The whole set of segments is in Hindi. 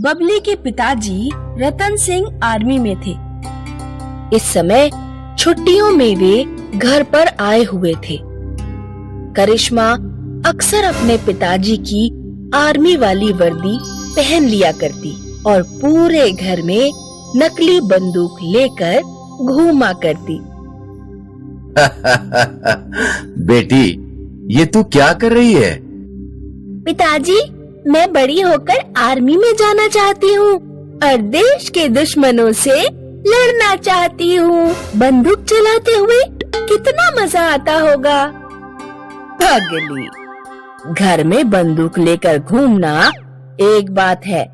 बबली के पिताजी रतन सिंह आर्मी में थे। इस समय छुट्टियों में वे घर पर आए हुए थे। करिश्मा अक्सर अपने पिताजी की आर्मी वाली वर्दी पहन लिया करती और पूरे घर में नकली बंदूक लेकर घूमा करती। बेटी, ये तू क्या कर रही है? पिताजी, मैं बड़ी होकर आर्मी में जाना चाहती हूँ और देश के दुश्मनों से लड़ना चाहती हूँ। बंदूक चलाते हुए कितना मजा आता होगा। पागली, घर में बंदूक लेकर घूमना एक बात है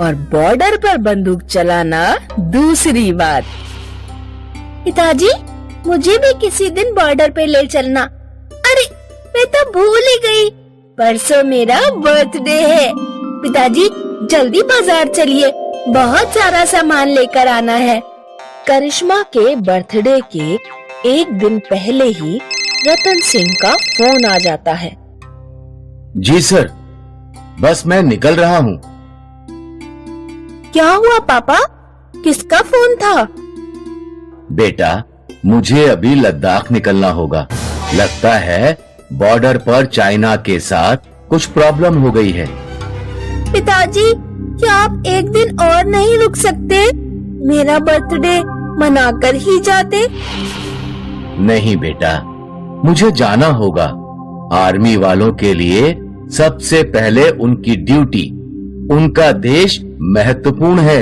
और बॉर्डर पर बंदूक चलाना दूसरी बात। पिताजी, मुझे भी किसी दिन बॉर्डर पे ले चलना। अरे, मैं तो भूल ही गई, परसों मेरा बर्थडे है। पिताजी, जल्दी बाजार चलिए, बहुत सारा सामान लेकर आना है। करिश्मा के बर्थडे के एक दिन पहले ही रतन सिंह का फोन आ जाता है। जी सर, बस मैं निकल रहा हूँ। क्या हुआ पापा, किसका फोन था? बेटा, मुझे अभी लद्दाख निकलना होगा। लगता है बॉर्डर पर चाइना के साथ कुछ प्रॉब्लम हो गई है। पिताजी, क्या आप एक दिन और नहीं रुक सकते? मेरा बर्थडे मनाकर ही जाते। नहीं बेटा, मुझे जाना होगा। आर्मी वालों के लिए सबसे पहले उनकी ड्यूटी, उनका देश महत्वपूर्ण है।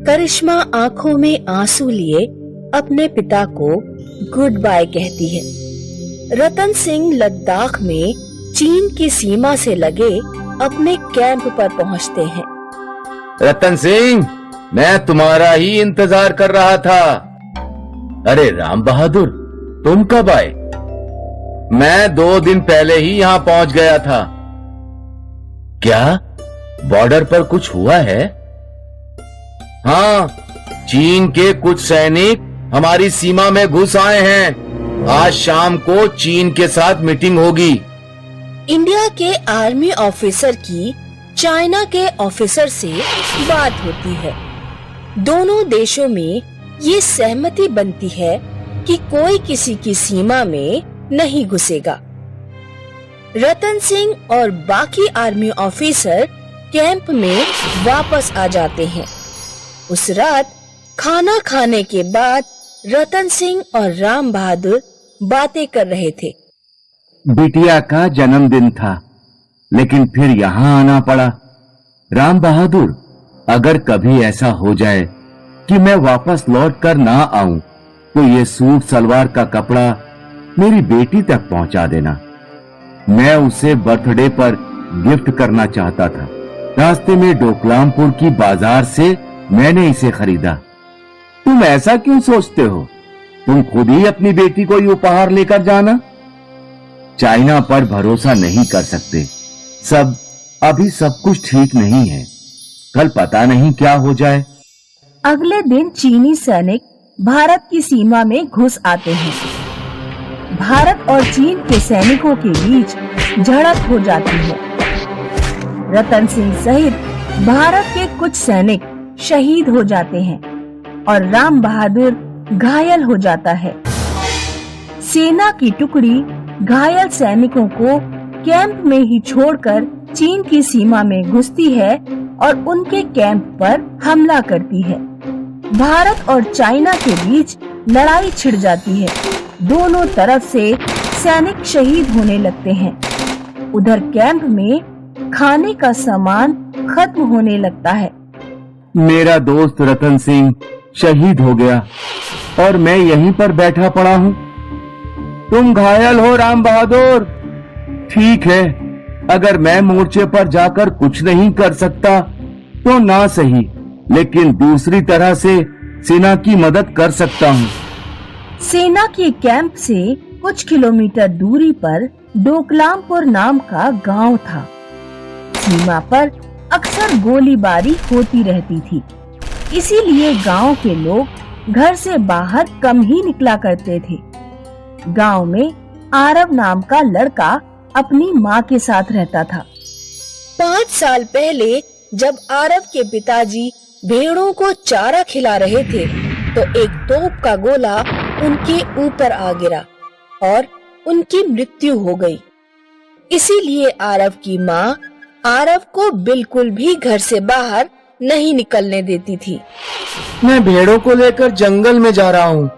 करिश्मा आंखों में आंसू लिए अपने पिता को गुड बाय कहती है। रतन सिंह लद्दाख में चीन की सीमा से लगे अपने कैंप पर पहुंचते हैं। रतन सिंह, मैं तुम्हारा ही इंतजार कर रहा था। अरे राम बहादुर, तुम कब आए? मैं 2 दिन पहले ही यहाँ पहुंच गया था। क्या बॉर्डर पर कुछ हुआ है? हाँ, चीन के कुछ सैनिक हमारी सीमा में घुस आए हैं। आज शाम को चीन के साथ मीटिंग होगी। इंडिया के आर्मी ऑफिसर की चाइना के ऑफिसर से बात होती है। दोनों देशों में ये सहमति बनती है कि कोई किसी की सीमा में नहीं घुसेगा। रतन सिंह और बाकी आर्मी ऑफिसर कैंप में वापस आ जाते हैं। उस रात खाना खाने के बाद रतन सिंह और राम बहादुर बातें कर रहे थे। बिटिया का जन्मदिन था, लेकिन फिर यहाँ आना पड़ा। राम बहादुर, अगर कभी ऐसा हो जाए कि मैं वापस लौट कर ना आऊं, तो ये सूट सलवार का कपड़ा मेरी बेटी तक पहुंचा देना। मैं उसे बर्थडे पर गिफ्ट करना चाहता था। रास्ते में डोकलामपुर की बाजार से मैंने इसे खरीदा। तुम ऐसा क्यों सोचते हो? तुम खुद ही अपनी बेटी को ये उपहार लेकर जाना। चाइना पर भरोसा नहीं कर सकते। अभी सब कुछ ठीक नहीं है। कल पता नहीं क्या हो जाए। अगले दिन चीनी सैनिक भारत की सीमा में घुस आते हैं। भारत और चीन के सैनिकों के बीच झड़प हो जाती है। रतन सिंह सहित भारत के कुछ सैनिक शहीद हो जाते हैं और राम बहादुर घायल हो जाता है। सेना की टुकड़ी घायल सैनिकों को कैंप में ही छोड़कर चीन की सीमा में घुसती है और उनके कैंप पर हमला करती है। भारत और चाइना के बीच लड़ाई छिड़ जाती है। दोनों तरफ से सैनिक शहीद होने लगते हैं। उधर कैंप में खाने का सामान खत्म होने लगता है। मेरा दोस्त रतन सिंह शहीद हो गया और मैं यहीं पर बैठा पड़ा हूँ। तुम घायल हो राम बहादुर। ठीक है, अगर मैं मोर्चे पर जाकर कुछ नहीं कर सकता तो ना सही, लेकिन दूसरी तरह से सेना की मदद कर सकता हूँ। सेना के कैंप से कुछ किलोमीटर दूरी पर डोकलामपुर नाम का गांव था। सीमा पर अक्सर गोलीबारी होती रहती थी, इसीलिए गांव के लोग घर से बाहर कम ही निकला करते थे। गांव में आरव नाम का लड़का अपनी माँ के साथ रहता था। 5 साल पहले जब आरव के पिताजी भेड़ों को चारा खिला रहे थे तो एक तोप का गोला उनके ऊपर आ गिरा और उनकी मृत्यु हो गई। इसीलिए आरव की माँ आरव को बिल्कुल भी घर से बाहर नहीं निकलने देती थी। मैं भेड़ों को लेकर जंगल में जा रहा हूँ।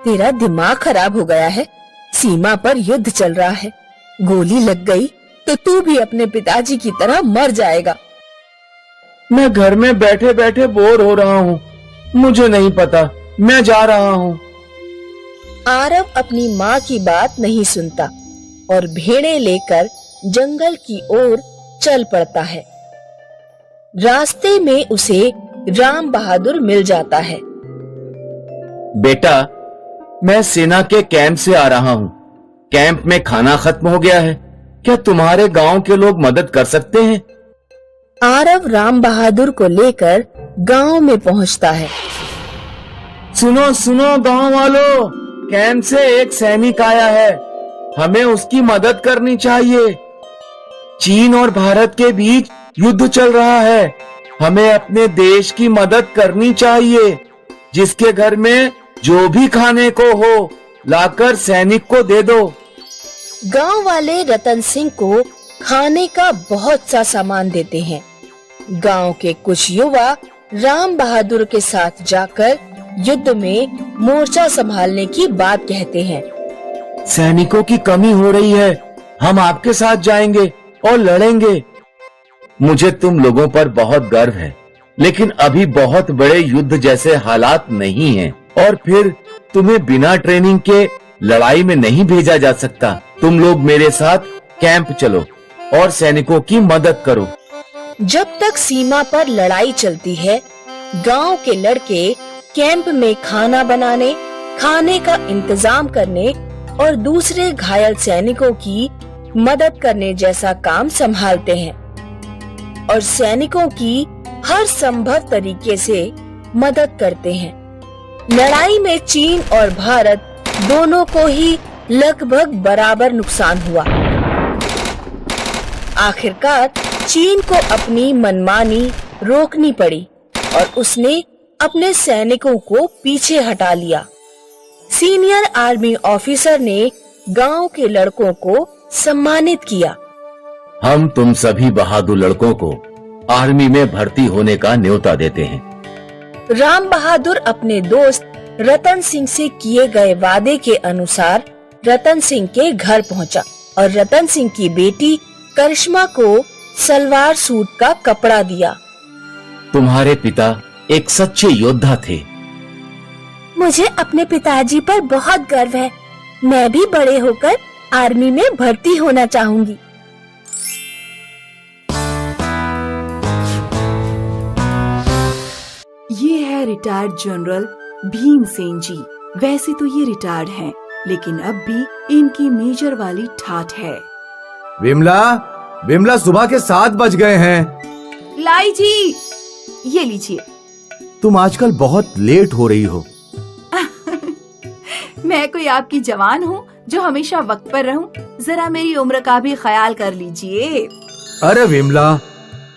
तेरा दिमाग खराब हो गया है। सीमा पर युद्ध चल रहा है, गोली लग गई तो तू भी अपने पिताजी की तरह मर जाएगा। मैं घर में बैठे बैठे बोर हो रहा हूँ। मुझे नहीं पता, मैं जा रहा हूँ। आरव अपनी माँ की बात नहीं सुनता और भेड़ें लेकर जंगल की ओर चल पड़ता है। रास्ते में उसे राम बहादुर मिल जाता है। बेटा, मैं सेना के कैंप से आ रहा हूँ। कैंप में खाना खत्म हो गया है। क्या तुम्हारे गांव के लोग मदद कर सकते हैं? आरव राम बहादुर को लेकर गांव में पहुंचता है। सुनो सुनो गांव वालों, कैंप से एक सैनिक आया है। हमें उसकी मदद करनी चाहिए। चीन और भारत के बीच युद्ध चल रहा है। हमें अपने देश की मदद करनी चाहिए। जिसके घर में जो भी खाने को हो, लाकर सैनिक को दे दो। गांव वाले रतन सिंह को खाने का बहुत सा सामान देते हैं। गांव के कुछ युवा राम बहादुर के साथ जाकर युद्ध में मोर्चा संभालने की बात कहते हैं। सैनिकों की कमी हो रही है, हम आपके साथ जाएंगे और लड़ेंगे। मुझे तुम लोगों पर बहुत गर्व है, लेकिन अभी बहुत बड़े युद्ध जैसे हालात नहीं हैं। और फिर तुम्हें बिना ट्रेनिंग के लड़ाई में नहीं भेजा जा सकता। तुम लोग मेरे साथ कैंप चलो और सैनिकों की मदद करो। जब तक सीमा पर लड़ाई चलती है, गांव के लड़के कैंप में खाना बनाने, खाने का इंतजाम करने और दूसरे घायल सैनिकों की मदद करने जैसा काम संभालते हैं और सैनिकों की हर संभव तरीके से मदद करते हैं। लड़ाई में चीन और भारत दोनों को ही लगभग बराबर नुकसान हुआ। आखिरकार चीन को अपनी मनमानी रोकनी पड़ी और उसने अपने सैनिकों को पीछे हटा लिया। सीनियर आर्मी ऑफिसर ने गांव के लड़कों को सम्मानित किया। हम तुम सभी बहादुर लड़कों को आर्मी में भर्ती होने का न्योता देते हैं। राम बहादुर अपने दोस्त रतन सिंह से किए गए वादे के अनुसार रतन सिंह के घर पहुंचा और रतन सिंह की बेटी करिश्मा को सलवार सूट का कपड़ा दिया। तुम्हारे पिता एक सच्चे योद्धा थे। मुझे अपने पिताजी पर बहुत गर्व है। मैं भी बड़े होकर आर्मी में भर्ती होना चाहूंगी। ये है रिटायर्ड जनरल भीमसेन जी। वैसे तो ये रिटायर्ड हैं, लेकिन अब भी इनकी मेजर वाली ठाठ है। विमला, विमला, सुबह के 7 बज गए हैं। लाई जी, ये लीजिए। तुम आजकल बहुत लेट हो रही हो। मैं कोई आपकी जवान हूँ जो हमेशा वक्त पर रहूं? जरा मेरी उम्र का भी ख्याल कर लीजिए। अरे विमला,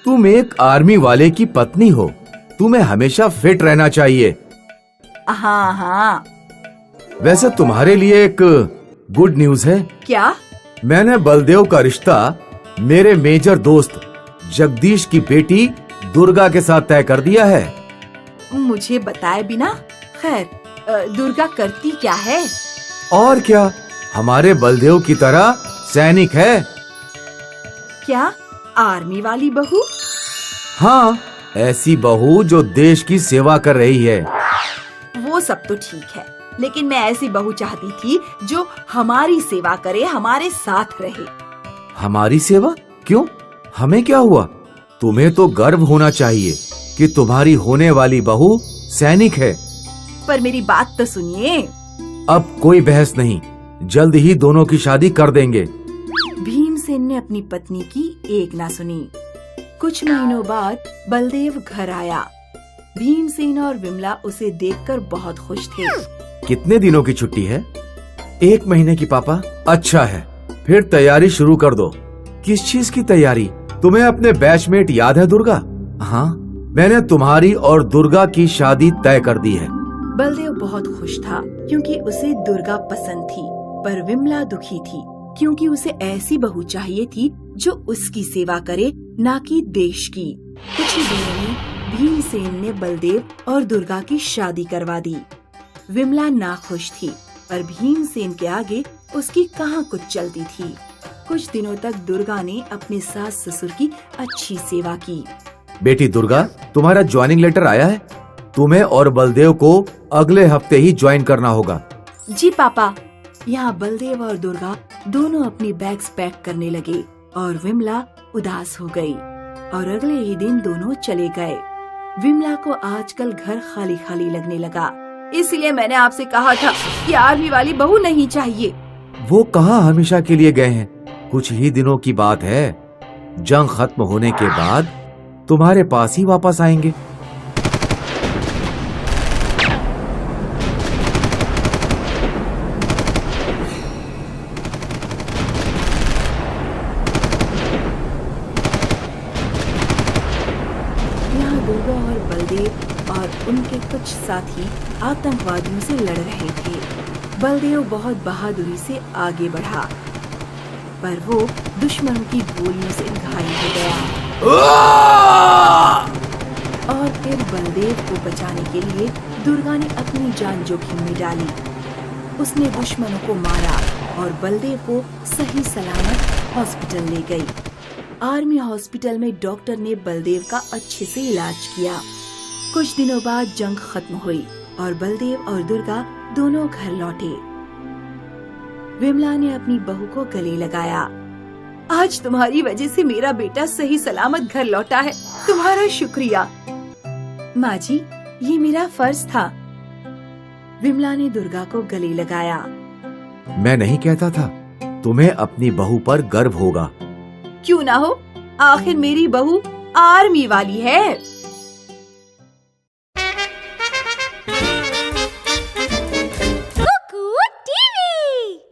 तुम एक आर्मी वाले की पत्नी हो, तुम्हें हमेशा फिट रहना चाहिए। हाँ हाँ। वैसे तुम्हारे लिए एक गुड न्यूज है। क्या? मैंने बलदेव का रिश्ता मेरे मेजर दोस्त जगदीश की बेटी दुर्गा के साथ तय कर दिया है। मुझे बताए बिना? खैर, दुर्गा करती क्या है? और क्या, हमारे बलदेव की तरह सैनिक है। क्या, आर्मी वाली बहू? हाँ, ऐसी बहू जो देश की सेवा कर रही है। वो सब तो ठीक है, लेकिन मैं ऐसी बहू चाहती थी जो हमारी सेवा करे, हमारे साथ रहे। हमारी सेवा? क्यों? हमें क्या हुआ? तुम्हें तो गर्व होना चाहिए कि तुम्हारी होने वाली बहू सैनिक है। पर मेरी बात तो सुनिए। अब कोई बहस नहीं, जल्द ही दोनों की शादी कर देंगे। भीमसेन ने अपनी पत्नी की एक ना सुनी। कुछ महीनों बाद बलदेव घर आया। भीमसेन और विमला उसे देखकर बहुत खुश थे। कितने दिनों की छुट्टी है? 1 महीने की पापा। अच्छा है, फिर तैयारी शुरू कर दो। किस चीज की तैयारी? तुम्हें अपने बैचमेट याद है दुर्गा? हाँ, मैंने तुम्हारी और दुर्गा की शादी तय कर दी है। बलदेव बहुत खुश था क्योंकि उसे दुर्गा पसंद थी, पर विमला दुखी थी क्योंकि उसे ऐसी बहू चाहिए थी जो उसकी सेवा करे, ना कि देश की। कुछ ही दिनों में भीमसेन ने बलदेव और दुर्गा की शादी करवा दी। विमला नाखुश थी, पर भीमसेन के आगे उसकी कहाँ कुछ चलती थी। कुछ दिनों तक दुर्गा ने अपने सास ससुर की अच्छी सेवा की। बेटी दुर्गा, तुम्हारा ज्वाइनिंग लेटर आया है। तुम्हें और बलदेव को अगले हफ्ते ही ज्वाइन करना होगा। जी पापा। यहाँ बलदेव और दुर्गा दोनों अपनी बैग्स पैक करने लगे और विमला उदास हो गई और अगले ही दिन दोनों चले गए। विमला को आजकल घर खाली खाली लगने लगा, इसलिए मैंने आपसे कहा था कि आर्मी वाली बहू नहीं चाहिए। वो कहाँ हमेशा के लिए गए हैं, कुछ ही दिनों की बात है। जंग खत्म होने के बाद तुम्हारे पास ही वापस आएंगे। यहाँ दुर्गा और बलदेव और उनके कुछ साथी आतंकवादियों से लड़ रहे थे। बलदेव बहुत बहादुरी से आगे बढ़ा, पर वो दुश्मनों की गोलियों से घायल हो गया। और फिर बलदेव को बचाने के लिए दुर्गा ने अपनी जान जोखिम में डाली। उसने दुश्मनों को मारा और बलदेव को सही सलामत हॉस्पिटल ले गई। आर्मी हॉस्पिटल में डॉक्टर ने बलदेव का अच्छे से इलाज किया। कुछ दिनों बाद जंग खत्म हुई और बलदेव और दुर्गा दोनों घर लौटे। विमला ने अपनी बहू को गले लगाया। आज तुम्हारी वजह से मेरा बेटा सही सलामत घर लौटा है, तुम्हारा शुक्रिया। माँ जी, ये मेरा फर्ज था। विमला ने दुर्गा को गले लगाया। मैं नहीं कहता था, तुम्हें अपनी बहू पर गर्व होगा। क्यों ना हो, आखिर मेरी बहू आर्मी वाली है।